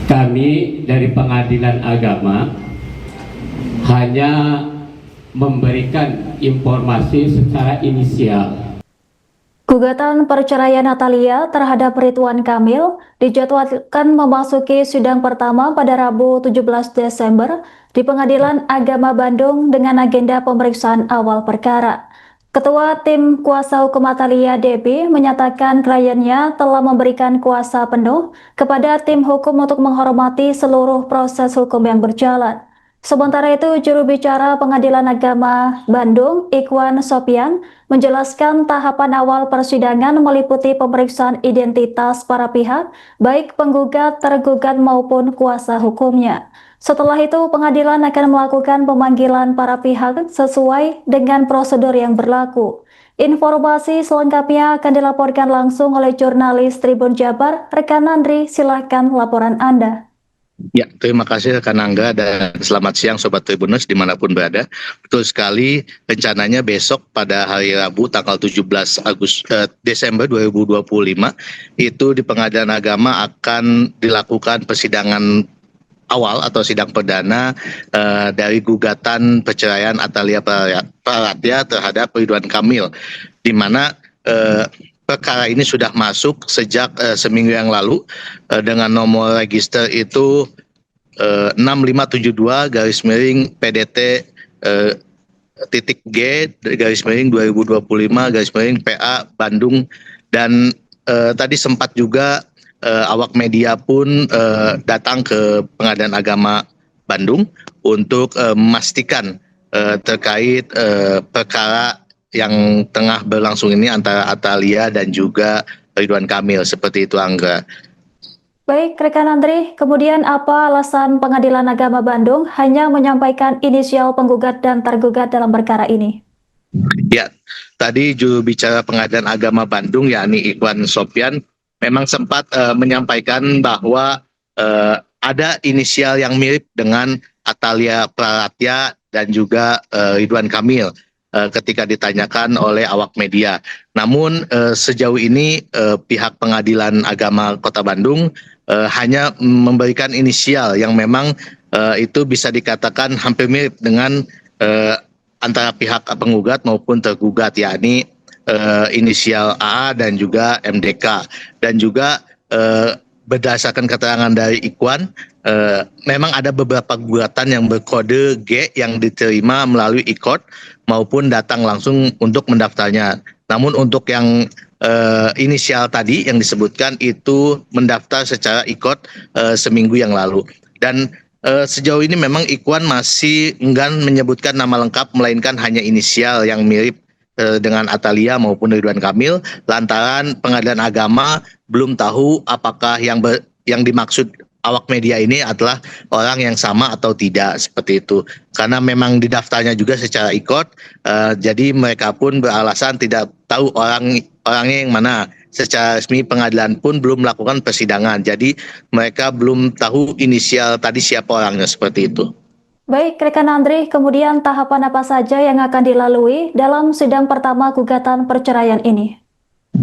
Kami dari Pengadilan Agama hanya memberikan informasi secara inisial. Gugatan perceraian Natalia terhadap Ridwan Kamil dijadwalkan memasuki sidang pertama pada Rabu 17 Desember di Pengadilan Agama Bandung dengan agenda pemeriksaan awal perkara. Ketua Tim Kuasa Hukum Natalia, Debbie, menyatakan kliennya telah memberikan kuasa penuh kepada tim hukum untuk menghormati seluruh proses hukum yang berjalan. Sementara itu, juru bicara Pengadilan Agama Bandung, Ikhwan Sopyan, menjelaskan tahapan awal persidangan meliputi pemeriksaan identitas para pihak, baik penggugat, tergugat maupun kuasa hukumnya. Setelah itu, pengadilan akan melakukan pemanggilan para pihak sesuai dengan prosedur yang berlaku. Informasi selengkapnya akan dilaporkan langsung oleh jurnalis Tribun Jabar. Rekan Andri, silakan laporan Anda. Ya, terima kasih rekan Angga dan selamat siang Sobat Tribuners dimanapun berada. Betul sekali, rencananya besok pada hari Rabu tanggal 17 Desember 2025 itu di Pengadilan Agama akan dilakukan persidangan awal atau sidang perdana dari gugatan perceraian Natalia Praratya terhadap Ridwan Kamil, di mana perkara ini sudah masuk sejak seminggu yang lalu dengan nomor register itu 6572/PDT .G /2025/PA Bandung, dan tadi sempat juga awak media pun datang ke Pengadilan Agama Bandung untuk memastikan terkait perkara yang tengah berlangsung ini antara Natalia dan juga Ridwan Kamil. Seperti itu, Angga. Baik, rekan Andri, kemudian apa alasan Pengadilan Agama Bandung hanya menyampaikan inisial penggugat dan tergugat dalam perkara ini? Ya, tadi juru bicara Pengadilan Agama Bandung yakni Ikhwan Sopyan memang sempat menyampaikan bahwa ada inisial yang mirip dengan Natalia Praratya dan juga Ridwan Kamil ketika ditanyakan oleh awak media. Namun sejauh ini pihak Pengadilan Agama Kota Bandung hanya memberikan inisial yang memang itu bisa dikatakan hampir mirip dengan antara pihak penggugat maupun tergugat, yakni inisial AA dan juga MDK. Dan juga berdasarkan keterangan dari Ikhwan, memang ada beberapa gugatan yang berkode G yang diterima melalui e-court maupun datang langsung untuk mendaftarnya. Namun untuk yang inisial tadi yang disebutkan itu mendaftar secara e-court seminggu yang lalu. Dan sejauh ini memang Ikhwan masih enggan menyebutkan nama lengkap, melainkan hanya inisial yang mirip dengan Natalia maupun Ridwan Kamil, lantaran Pengadilan Agama belum tahu apakah yang dimaksud awak media ini adalah orang yang sama atau tidak, seperti itu. Karena memang didaftarnya juga secara e-court, jadi mereka pun beralasan tidak tahu orangnya yang mana. Secara resmi pengadilan pun belum melakukan persidangan, jadi mereka belum tahu inisial tadi siapa orangnya, seperti itu. Baik, rekan Andri, kemudian tahapan apa saja yang akan dilalui dalam sidang pertama gugatan perceraian ini?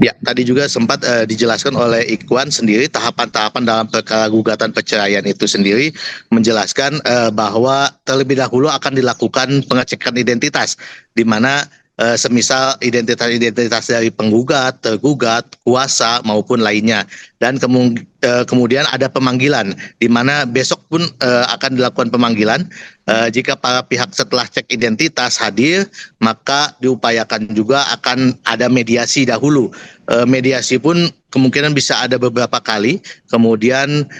Ya, tadi juga sempat dijelaskan oleh Ikhwan sendiri tahapan-tahapan dalam perkara gugatan perceraian itu sendiri, menjelaskan bahwa terlebih dahulu akan dilakukan pengecekan identitas, di mana semisal identitas dari penggugat, tergugat, kuasa maupun lainnya, dan kemudian ada pemanggilan, di mana besok pun akan dilakukan pemanggilan. Jika para pihak setelah cek identitas hadir, maka diupayakan juga akan ada mediasi dahulu. Mediasi pun kemungkinan bisa ada beberapa kali, kemudian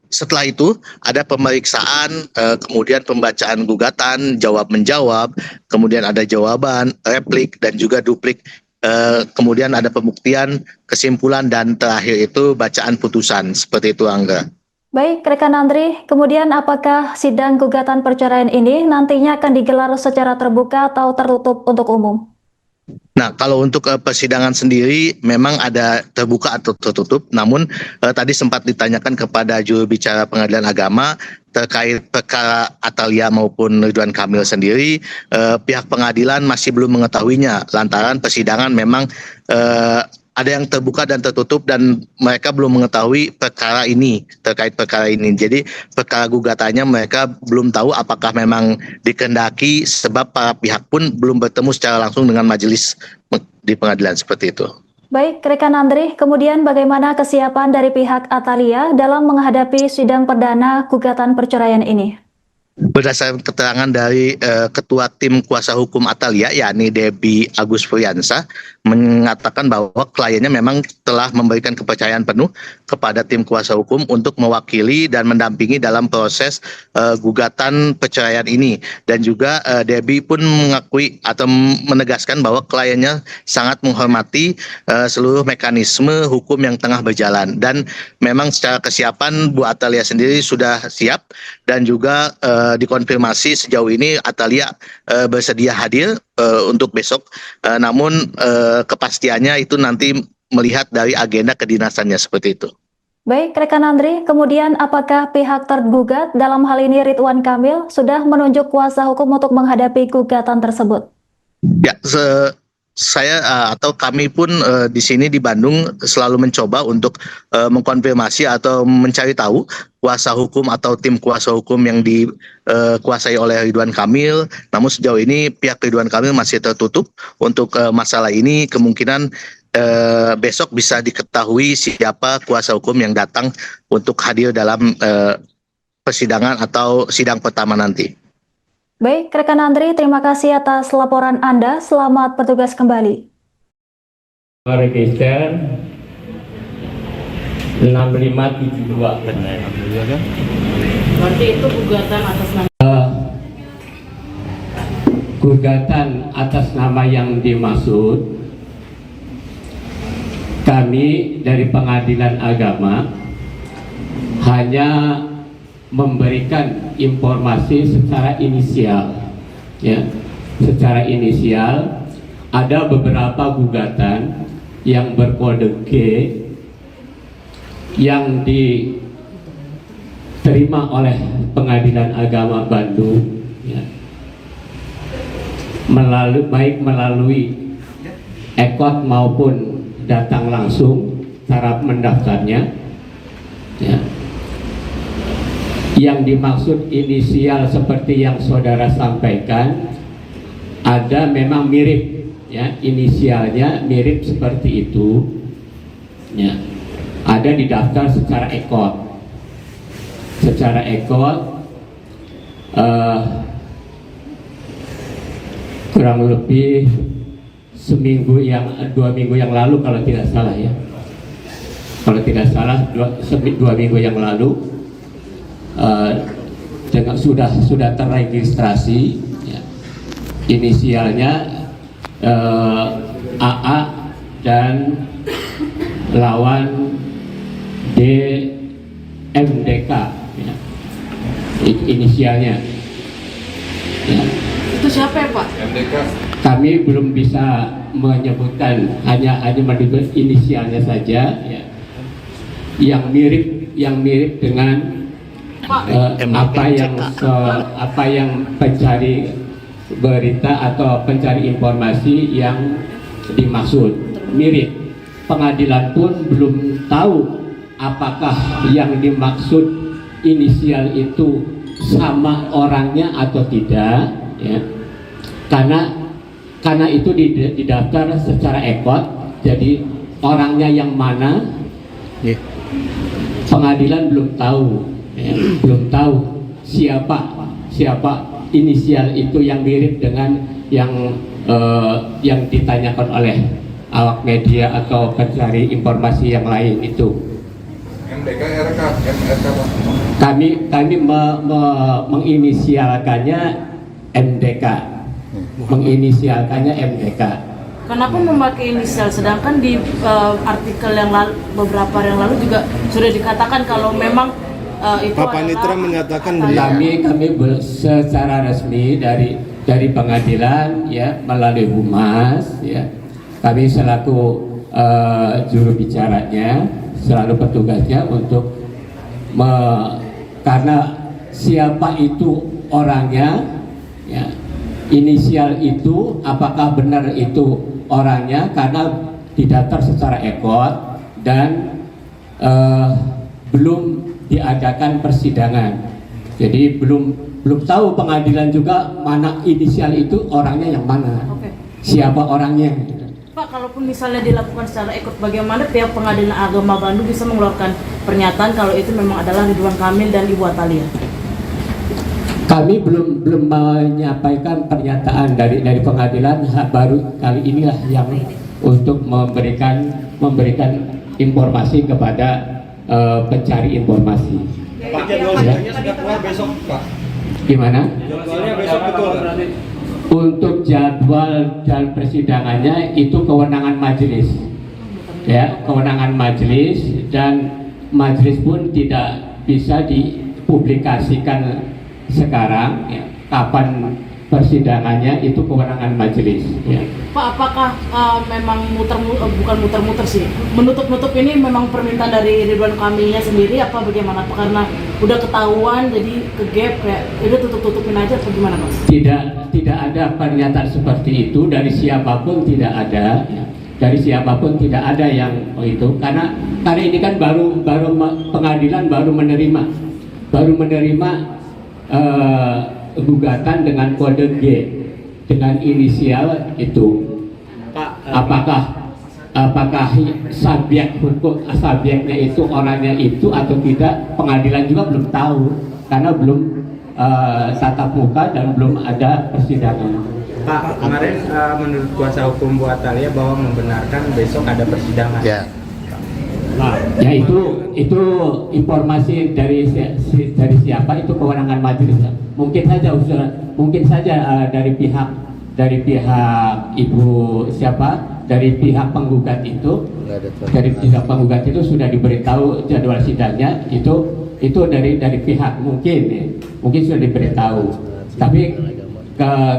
setelah itu ada pemeriksaan, kemudian pembacaan gugatan, jawab-menjawab, kemudian ada jawaban, replik, dan juga duplik. Kemudian ada pembuktian, kesimpulan, dan terakhir itu bacaan putusan. Seperti itu, Angga. Baik, rekan Andri, kemudian apakah sidang gugatan perceraian ini nantinya akan digelar secara terbuka atau tertutup untuk umum? Nah, kalau untuk persidangan sendiri memang ada terbuka atau tertutup, namun tadi sempat ditanyakan kepada juru bicara Pengadilan Agama terkait perkara Natalia maupun Ridwan Kamil sendiri, pihak pengadilan masih belum mengetahuinya lantaran persidangan memang ada yang terbuka dan tertutup dan mereka belum mengetahui perkara ini, terkait perkara ini. Jadi perkara gugatannya mereka belum tahu apakah memang dikehendaki, sebab para pihak pun belum bertemu secara langsung dengan majelis di pengadilan seperti itu. Baik, rekan Andri, kemudian bagaimana kesiapan dari pihak Atalia dalam menghadapi sidang perdana gugatan perceraian ini? Berdasarkan keterangan dari Ketua Tim Kuasa Hukum Atalia, yakni Debbie Agus Priyansa, mengatakan bahwa kliennya memang telah memberikan kepercayaan penuh kepada tim kuasa hukum untuk mewakili dan mendampingi dalam proses gugatan perceraian ini. Dan juga Debbie pun mengakui atau menegaskan bahwa kliennya sangat menghormati seluruh mekanisme hukum yang tengah berjalan. Dan memang secara kesiapan Bu Atalia sendiri sudah siap, dan juga dikonfirmasi sejauh ini Atalia bersedia hadir untuk besok. Namun kepastiannya itu nanti melihat dari agenda kedinasannya seperti itu. Baik, rekan Andri, kemudian apakah pihak tergugat dalam hal ini Ridwan Kamil sudah menunjuk kuasa hukum untuk menghadapi gugatan tersebut? Ya, saya atau kami pun di sini di Bandung selalu mencoba untuk mengkonfirmasi atau mencari tahu kuasa hukum atau tim kuasa hukum yang dikuasai oleh Ridwan Kamil. Namun sejauh ini pihak Ridwan Kamil masih tertutup untuk masalah ini. Kemungkinan besok bisa diketahui siapa kuasa hukum yang datang untuk hadir dalam persidangan atau sidang pertama nanti. Baik, rekan Andri, terima kasih atas laporan Anda. Selamat bertugas kembali. Register 6572. Berarti itu gugatan atas nama Gugatan atas nama yang dimaksud, kami dari Pengadilan Agama hanya memberikan informasi secara inisial, ya, secara inisial. Ada beberapa gugatan yang berkode G yang diterima oleh Pengadilan Agama Bandung, ya, melalui ekot maupun datang langsung cara mendaftarnya, ya. Yang dimaksud inisial seperti yang saudara sampaikan, ada memang mirip, ya, inisialnya mirip seperti itu, ya. Ada di daftar secara ekot, kurang lebih 2 minggu yang lalu kalau tidak salah, ya. Kalau tidak salah 2 minggu yang lalu. Sudah terregistrasi, ya. Inisialnya AA dan lawan DMDK, ya. Inisialnya, ya. itu siapa ya Pak? MDK. Kami belum bisa menyebutkan, hanya menyebut inisialnya saja, ya. Yang mirip dengan apa yang pencari berita atau pencari informasi yang dimaksud mirip. Pengadilan pun belum tahu apakah yang dimaksud inisial itu sama orangnya atau tidak, ya. Karena itu didaftar secara ekot, jadi orangnya yang mana, pengadilan belum tahu. Belum tahu siapa inisial itu yang mirip dengan yang ditanyakan oleh awak media atau pencari informasi yang lain itu. MDK, RK, MRK. Kami menginisialkannya MDK. Menginisialkannya MDK. Kenapa memakai inisial? Sedangkan di artikel yang beberapa hari yang lalu juga sudah dikatakan kalau memang itu Pak Panitra menyatakan kami secara resmi dari pengadilan, ya, melalui humas, ya, kami selaku juru bicaranya, selalu petugasnya untuk karena siapa itu orangnya, ya, inisial itu apakah benar itu orangnya, karena didaftar secara ekor dan belum diadakan persidangan. Jadi belum tahu pengadilan juga mana inisial itu orangnya yang mana, Oke. siapa orangnya. Pak, kalaupun misalnya dilakukan secara ekor, bagaimana pihak Pengadilan Agama Bandung bisa mengeluarkan pernyataan kalau itu memang adalah Ridwan Kamil dan Ibu Atalia? Kami belum menyampaikan pernyataan dari pengadilan, baru kali inilah yang untuk memberikan informasi kepada pencari informasi. Pak, jadwalnya sudah keluar besok, Pak. Gimana? Jadwalnya besok betul. Untuk jadwal dan persidangannya itu kewenangan majelis, ya, kewenangan majelis, dan majelis pun tidak bisa dipublikasikan sekarang, ya. Kapan persidangannya itu kewenangan majelis, ya. Pak, apakah memang bukan muter-muter sih, menutup-nutup ini memang permintaan dari Ridwan Kamilnya sendiri apa bagaimana? Apa karena udah ketahuan jadi ke gap kayak udah tutup-tutupin aja atau gimana, Mas? Tidak ada pernyataan seperti itu dari siapapun, tidak ada, ya. Dari siapapun tidak ada yang itu, karena ini kan baru pengadilan baru menerima gugatan dengan kode G dengan inisial itu. Pak, Apakah subjeknya itu orangnya itu atau tidak, pengadilan juga belum tahu karena belum tatap muka dan belum ada persidangan. Pak, kemarin menurut kuasa hukum Bu Atalia bahwa membenarkan besok ada persidangan. Ya. Ya itu informasi dari siapa, itu kewenangan majelis. Mungkin saja dari pihak ibu siapa, dari pihak penggugat itu, sudah diberitahu jadwal sidangnya, itu dari pihak mungkin sudah diberitahu. Tapi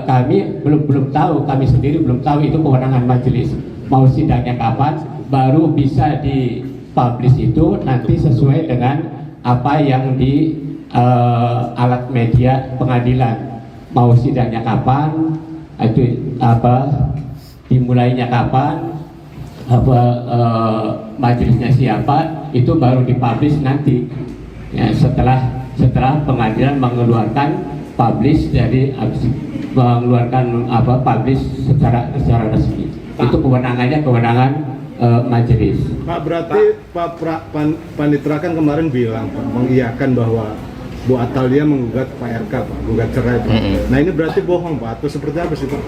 kami belum tahu, kami sendiri belum tahu itu kewenangan majelis. Mau sidangnya kapan, baru bisa dipublish itu nanti sesuai dengan apa yang di alat media pengadilan. Mau sidangnya kapan, itu dimulainya kapan, majelisnya siapa, itu baru dipublish nanti, ya, setelah pengadilan mengeluarkan publish secara resmi. Itu kewenangan majelis. Pak, berarti Pak Panitera kan kemarin bilang, Pak, mengiyakan bahwa Bu Atalia menggugat Pak RK, Pak, gugat cerai, Pak. Nah, ini berarti bohong, Pak, atau seperti apa sih, Pak?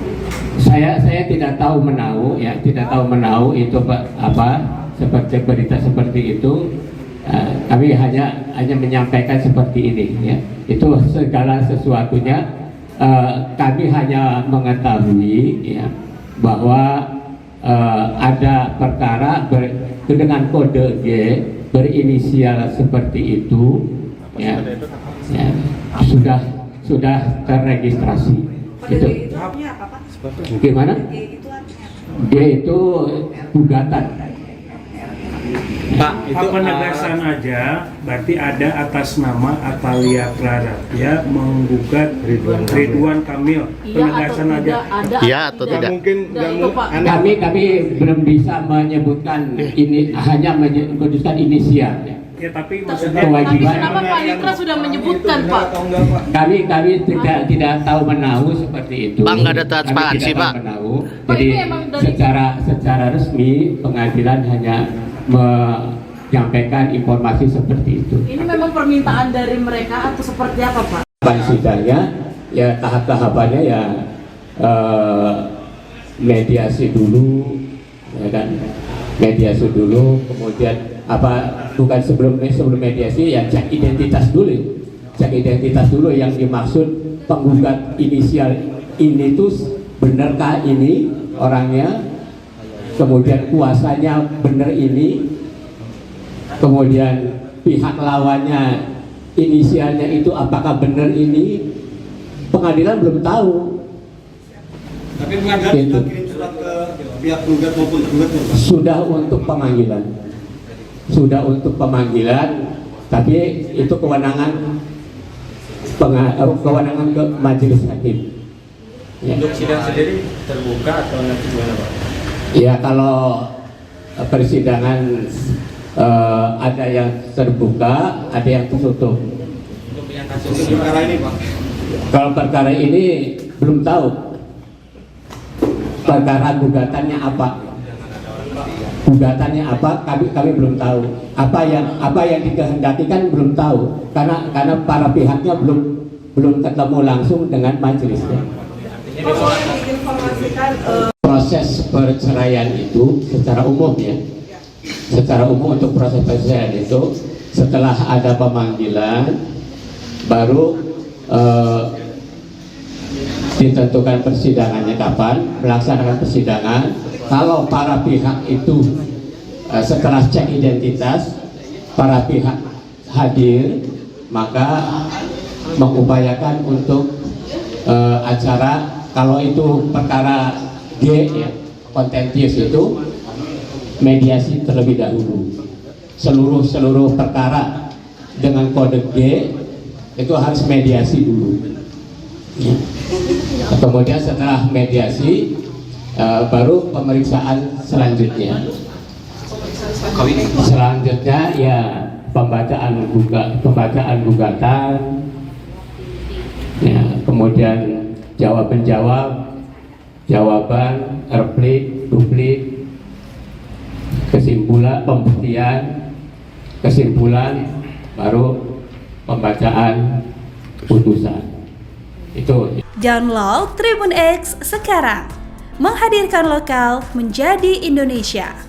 Saya tidak tahu menau, ya, itu Pak, seperti berita seperti itu. Kami hanya menyampaikan seperti ini, ya. Itu segala sesuatunya kami hanya mengetahui, ya, bahwa ada perkara dengan kode G berinisial seperti itu, ya, sudah terregistrasi. Itu gimana? G itu gugatan. Pak, itu penegasan aja, berarti ada atas nama Atalia Clara, ya, menggugat Ridwan Kamil. Penegasan aja. Iya atau tidak? Mungkin Kami belum bisa menyebutkan ini, hanya menyebutkan inisial. Ya, tapi Tapi maksudnya kewajiban. kenapa Pak Nitra sudah menyebutkan, Pak? Kami tidak tahu menahu seperti itu. Pak, nggak ada Kami transparansi, tidak tahu Pak. menahu. Pak, Jadi ini emang dari- secara resmi pengadilan hanya menyampaikan informasi seperti itu. Ini memang permintaan dari mereka atau seperti apa, Pak? Sidangnya, ya, tahap-tahapannya ya mediasi dulu, ya kan? Mediasi dulu, kemudian bukan sebelum mediasi, ya cek identitas dulu yang dimaksud penggugat inisial ini tuh benarkah ini orangnya, kemudian kuasanya benar ini, kemudian pihak lawannya inisialnya itu apakah benar ini, pengadilan belum tahu. tapi pengadilan Gitu. sudah kirim surat ke pihak penggugat maupun tergugatnya, Pak. Sudah untuk pemanggilan, tapi itu kewenangan ke majelis hakim. Ya. untuk sidang sendiri terbuka atau nanti gimana, Pak? Ya, persidangan ada yang terbuka, ada yang tertutup. Perkara ini Pak. Kalau perkara ini belum tahu perkara gugatannya apa. Gugatannya apa? Kami belum tahu. Apa yang dikehendaki kan belum tahu. Karena para pihaknya belum ketemu langsung dengan majelisnya. Proses perceraian itu secara umum ya. Secara umum untuk proses perceraian itu setelah ada pemanggilan baru ditentukan persidangannya kapan, melaksanakan persidangan. Kalau para pihak itu setelah cek identitas, para pihak hadir, maka mengupayakan untuk acara, kalau itu perkara G ya, kontentius itu mediasi terlebih dahulu. Seluruh perkara dengan kode G itu harus mediasi dulu. Ya. Kemudian setelah mediasi baru pemeriksaan selanjutnya. Selanjutnya ya pembacaan gugatan, ya, kemudian jawaban, replik, duplik, kesimpulan, pembuktian, kesimpulan, baru pembacaan putusan. Itu. Download Tribun X sekarang, menghadirkan lokal menjadi Indonesia.